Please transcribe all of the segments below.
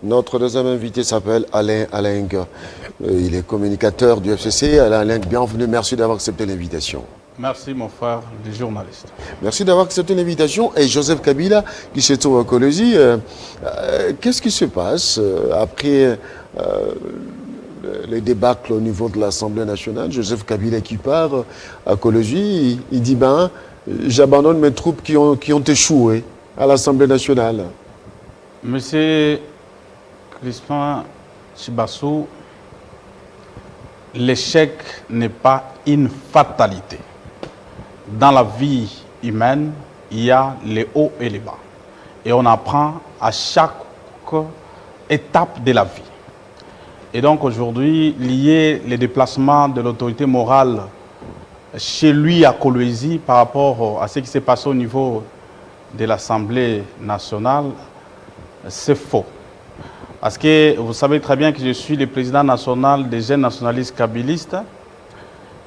Notre deuxième invité s'appelle Alain Alengue. Il est communicateur du FCC. Alain Alengue, bienvenue. Merci d'avoir accepté l'invitation. Merci mon frère, les journalistes. Merci d'avoir accepté l'invitation. Et Joseph Kabila, qui se trouve à Colosie, qu'est-ce qui se passe après les débâcles au niveau de l'Assemblée nationale? Joseph Kabila qui part à Colosie, il dit ben, j'abandonne mes troupes qui ont échoué à l'Assemblée nationale. Monsieur Crispin Chibassou, l'échec n'est pas une fatalité. Dans la vie humaine, il y a les hauts et les bas. Et on apprend à chaque étape de la vie. Et donc aujourd'hui, lier les déplacements de l'autorité morale chez lui à Kolwezi par rapport à ce qui s'est passé au niveau de l'Assemblée nationale, c'est faux. Parce que vous savez très bien que je suis le président national des jeunes nationalistes kabylistes.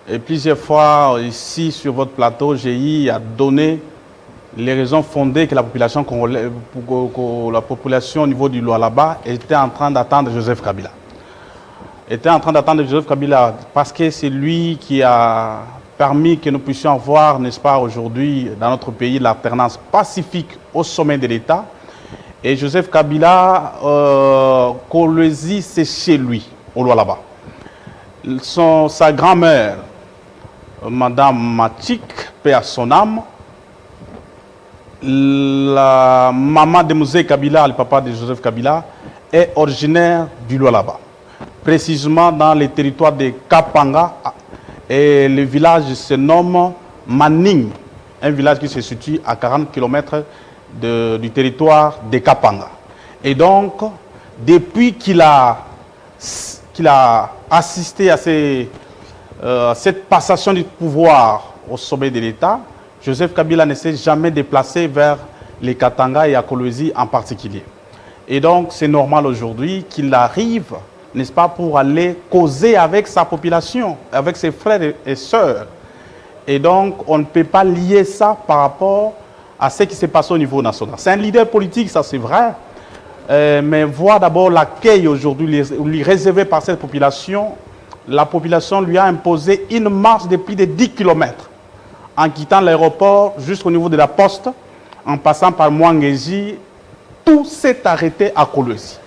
Et plusieurs fois, ici, sur votre plateau, j'ai eu à donner les raisons fondées que la population au niveau du Lualaba était en train d'attendre Joseph Kabila. Était en train d'attendre Joseph Kabila parce que c'est lui qui a permis que nous puissions avoir, n'est-ce pas, aujourd'hui, dans notre pays, l'alternance pacifique au sommet de l'État. Et Joseph Kabila, Kolwezi, c'est chez lui, au Lualaba. Sa grand-mère, Madame Matik, paix à son âme, la maman de Mouzé Kabila, le papa de Joseph Kabila, est originaire du Lualaba, précisément dans les territoires de Kapanga, et le village se nomme Maning, un village qui se situe à 40 km du territoire de Kapanga. Et donc, depuis qu'il a assisté à cette passation du pouvoir au sommet de l'État, Joseph Kabila ne s'est jamais déplacé vers les Katanga et à Kolwezi en particulier. Et donc, c'est normal aujourd'hui qu'il arrive, n'est-ce pas, pour aller causer avec sa population, avec ses frères et sœurs. Et donc, on ne peut pas lier ça par rapport à ce qui s'est passé au niveau national. C'est un leader politique, ça c'est vrai, mais voir d'abord l'accueil aujourd'hui lui réservé par cette population. La population lui a imposé une marche de plus de 10 km en quittant l'aéroport jusqu'au niveau de la poste, en passant par Mouangéji. Tout s'est arrêté à Kolwezi.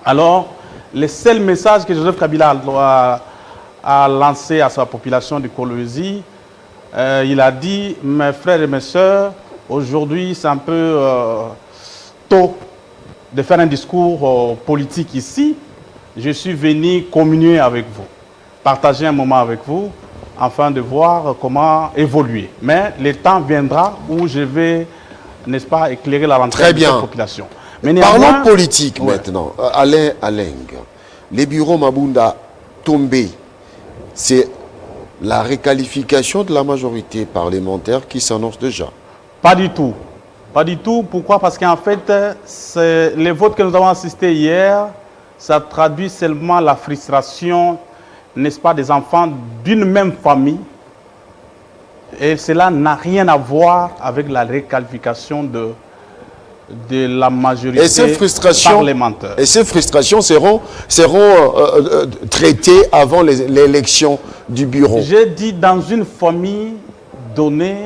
Alors, le seul message que Joseph Kabila a lancé à sa population de Kolwezi, il a dit, mes frères et mes sœurs, aujourd'hui c'est un peu tôt de faire un discours politique ici. Je suis venu communier avec vous, partager un moment avec vous, afin de voir comment évoluer. Mais le temps viendra où je vais, n'est-ce pas, éclairer la rentrée de cette population. Mais parlons politique maintenant. Alain Alengue, les bureaux Mabunda tombés, c'est la réqualification de la majorité parlementaire qui s'annonce déjà? Pas du tout. Pas du tout. Pourquoi? Parce qu'en fait, les votes que nous avons assistés hier, ça traduit seulement la frustration, n'est-ce pas, des enfants d'une même famille. Et cela n'a rien à voir avec la réqualification de la majorité parlementaire. Et ces frustrations seront traitées avant l'élection du bureau. J'ai dit, dans une famille donnée,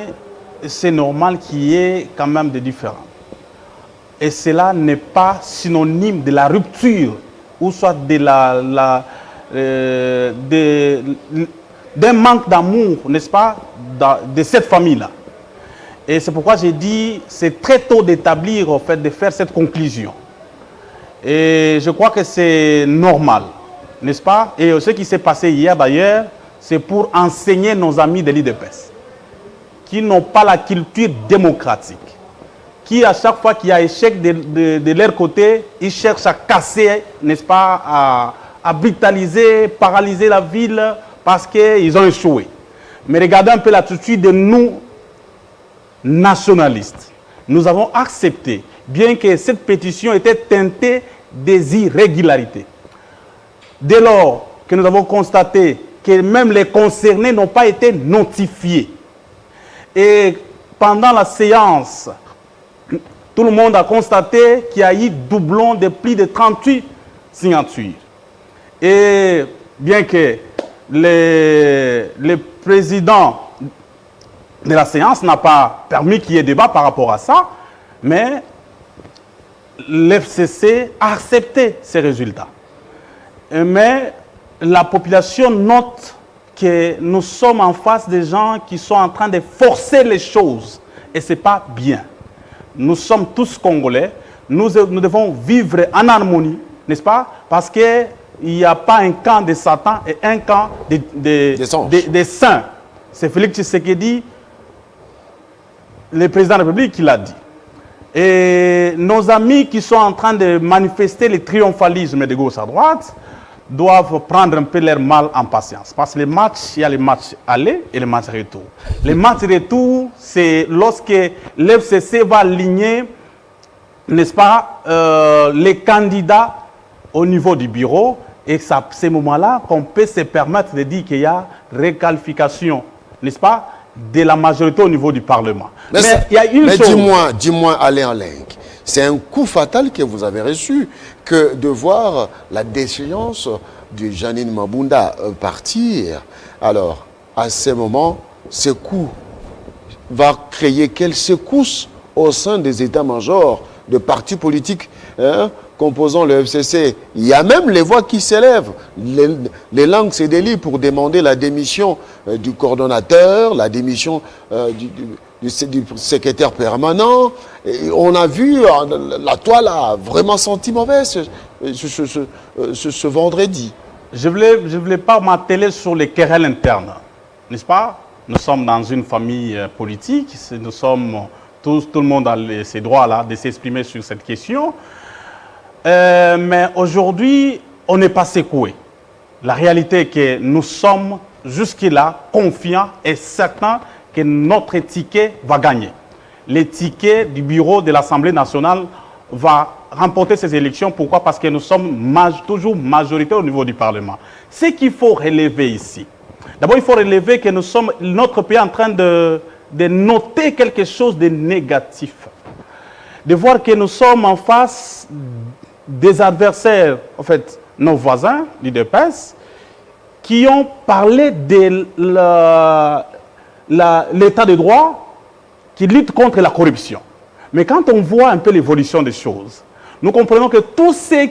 c'est normal qu'il y ait quand même des différends. Et cela n'est pas synonyme de la rupture ou soit d'un manque d'amour, n'est-ce pas, de cette famille-là. Et c'est pourquoi j'ai dit, c'est très tôt d'établir, en fait, de faire cette conclusion. Et je crois que c'est normal, n'est-ce pas? Et ce qui s'est passé hier, d'ailleurs, c'est pour enseigner nos amis de l'IDPS, qui n'ont pas la culture démocratique, qui, à chaque fois qu'il y a échec de leur côté, ils cherchent à casser, n'est-ce pas, à brutaliser, paralyser la ville parce qu'ils ont échoué. Mais regardez un peu l'attitude de nous, nationalistes. Nous avons accepté, bien que cette pétition était teintée des irrégularités. Dès lors que nous avons constaté que même les concernés n'ont pas été notifiés, et pendant la séance tout le monde a constaté qu'il y a eu doublon de plus de 38 signatures. Et bien que le président de la séance n'a pas permis qu'il y ait débat par rapport à ça, mais l'FCC a accepté ces résultats. Mais la population note que nous sommes en face des gens qui sont en train de forcer les choses. Et ce n'est pas bien. Nous sommes tous Congolais. Nous devons vivre en harmonie, n'est-ce pas? Parce qu'il n'y a pas un camp de Satan et un camp des saints. C'est Félix Tshisekedi, le président de la République, qui l'a dit. Et nos amis qui sont en train de manifester le triomphalisme de gauche à droite doivent prendre un peu leur mal en patience. Parce que les matchs, il y a les matchs aller et les matchs retour. Les matchs retour, c'est lorsque l'FCC va aligner, n'est-ce pas, les candidats au niveau du bureau. Et c'est à ce moment-là qu'on peut se permettre de dire qu'il y a réqualification, n'est-ce pas, de la majorité au niveau du Parlement. Mais il y a une chose... dis-moi, Alain Leng, c'est un coup fatal que vous avez reçu que de voir la déchéance de Janine Mabunda partir. Alors, à ce moment, ce coup va créer quelle secousse au sein des états-majors de partis politiques composant le FCC. Il y a même les voix qui s'élèvent. Les langues se délient pour demander la démission du coordonnateur, la démission du secrétaire permanent. Et on a vu, la toile a vraiment senti mauvais ce vendredi. Je ne voulais pas m'atteler sur les querelles internes, n'est-ce pas? Nous sommes dans une famille politique, nous sommes tout le monde a ses droits là de s'exprimer sur cette question. Mais aujourd'hui, on n'est pas secoué. La réalité est que nous sommes jusque-là confiants et certains que notre ticket va gagner. Le ticket du bureau de l'Assemblée nationale va remporter ces élections. Pourquoi? Parce que nous sommes toujours majoritaires au niveau du Parlement. Ce qu'il faut relever ici, d'abord il faut relever que nous sommes, notre pays est en train de noter quelque chose de négatif. De voir que nous sommes en face des adversaires, en fait, nos voisins, l'UDPS, qui ont parlé de l'état de droit qui lutte contre la corruption. Mais quand on voit un peu l'évolution des choses, nous comprenons que tous ceux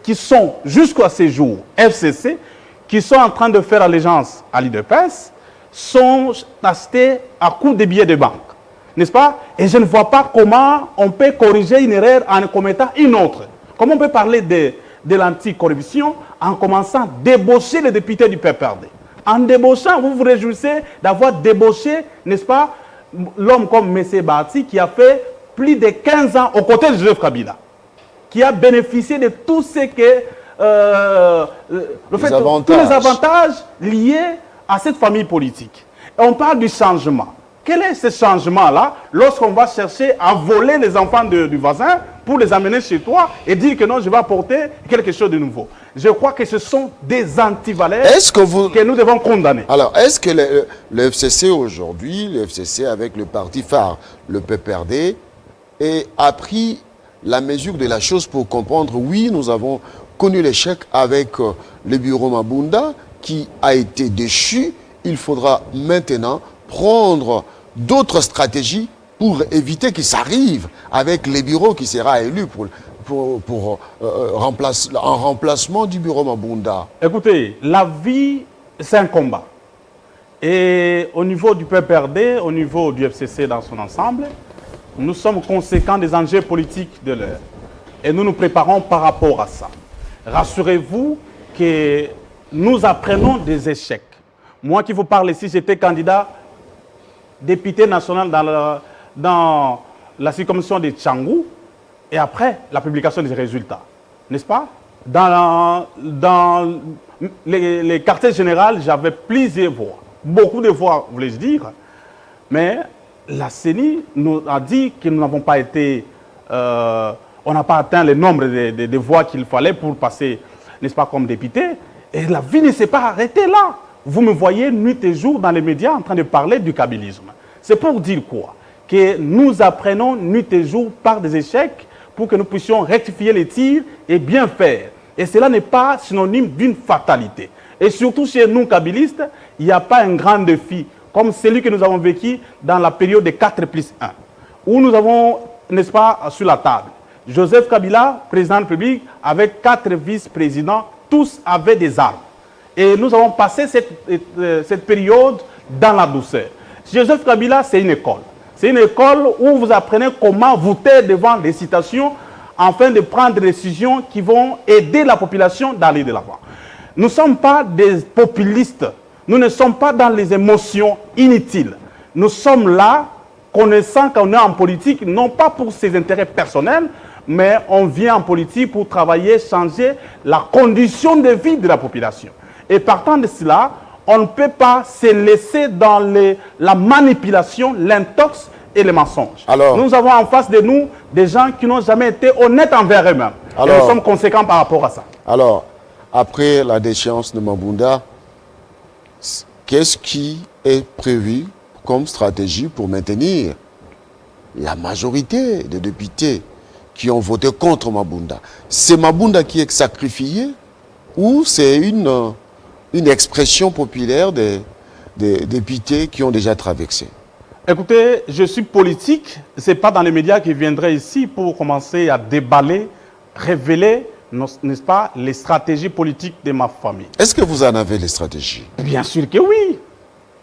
qui sont jusqu'à ce jour FCC, qui sont en train de faire allégeance à l'UDPS, sont achetés à coup de billets de banque. N'est-ce pas? Et je ne vois pas comment on peut corriger une erreur en commettant une autre. Comment on peut parler de l'anticorruption en commençant à débaucher les députés du PPRD? En débauchant, vous vous réjouissez d'avoir débauché, n'est-ce pas, l'homme comme M. Bati qui a fait plus de 15 ans aux côtés de Joseph Kabila, qui a bénéficié de tout ce que tous les avantages liés à cette famille politique. Et on parle du changement. Quel est ce changement-là lorsqu'on va chercher à voler les enfants du voisin pour les amener chez toi et dire que non, je vais apporter quelque chose de nouveau? Je crois que ce sont des antivaleurs que nous devons condamner. Alors, est-ce que le FCC aujourd'hui, le FCC avec le parti phare, le PPRD, a pris la mesure de la chose pour comprendre, oui, nous avons connu l'échec avec le bureau Mabunda qui a été déchu. Il faudra maintenant prendre d'autres stratégies pour éviter qu'il s'arrive avec les bureaux qui sera élu en remplacement du bureau Mabunda. Écoutez, la vie, c'est un combat. Et au niveau du PPRD, au niveau du FCC dans son ensemble, nous sommes conséquents des enjeux politiques de l'heure. Et nous nous préparons par rapport à ça. Rassurez-vous que nous apprenons des échecs. Moi qui vous parle ici, j'étais candidat député national dans la circonscription de Tchangou et après la publication des résultats, n'est-ce pas? Dans les quartiers généraux, j'avais plusieurs voix, beaucoup de voix, voulais-je dire, mais la CENI nous a dit que nous n'avons pas été, on n'a pas atteint le nombre de voix qu'il fallait pour passer, n'est-ce pas, comme député, et la vie ne s'est pas arrêtée là. Vous me voyez nuit et jour dans les médias en train de parler du kabylisme. C'est pour dire quoi? que nous apprenons nuit et jour par des échecs pour que nous puissions rectifier les tirs et bien faire. Et cela n'est pas synonyme d'une fatalité. Et surtout chez nous, kabylistes, il n'y a pas un grand défi comme celui que nous avons vécu dans la période de 4+1, où nous avons, n'est-ce pas, sur la table, Joseph Kabila, président de la République, avec 4 vice-présidents, tous avaient des armes. Et nous avons passé cette période dans la douceur. Joseph Kabila, c'est une école. C'est une école où vous apprenez comment vous taire devant les situations afin de prendre des décisions qui vont aider la population d'aller de l'avant. Nous ne sommes pas des populistes. Nous ne sommes pas dans les émotions inutiles. Nous sommes là, connaissant qu'on est en politique, non pas pour ses intérêts personnels, mais on vient en politique pour travailler, changer la condition de vie de la population. Et partant de cela, on ne peut pas se laisser dans la manipulation, l'intox et les mensonges. Alors, nous avons en face de nous des gens qui n'ont jamais été honnêtes envers eux-mêmes. Et nous sommes conséquents par rapport à ça. Alors, après la déchéance de Mabunda, qu'est-ce qui est prévu comme stratégie pour maintenir la majorité des députés qui ont voté contre Mabunda? C'est Mabunda qui est sacrifié ou c'est une expression populaire des députés qui ont déjà traversé? Écoutez, je suis politique, ce n'est pas dans les médias que je viendrai ici pour commencer à déballer, révéler, n'est-ce pas, les stratégies politiques de ma famille. Est-ce que vous en avez les stratégies? Bien sûr que oui.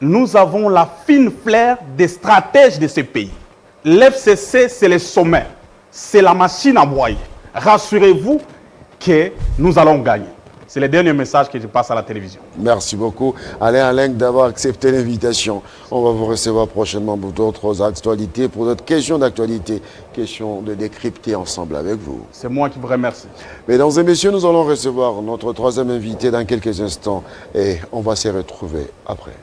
Nous avons la fine flair des stratèges de ce pays. L'FCC, c'est le sommet, c'est la machine à broyer. Rassurez-vous que nous allons gagner. C'est le dernier message que je passe à la télévision. Merci beaucoup, Alain Aleng, d'avoir accepté l'invitation. On va vous recevoir prochainement pour d'autres actualités, pour d'autres questions d'actualité, questions de décrypter ensemble avec vous. C'est moi qui vous remercie. Mesdames et messieurs, nous allons recevoir notre troisième invité dans quelques instants et on va se retrouver après.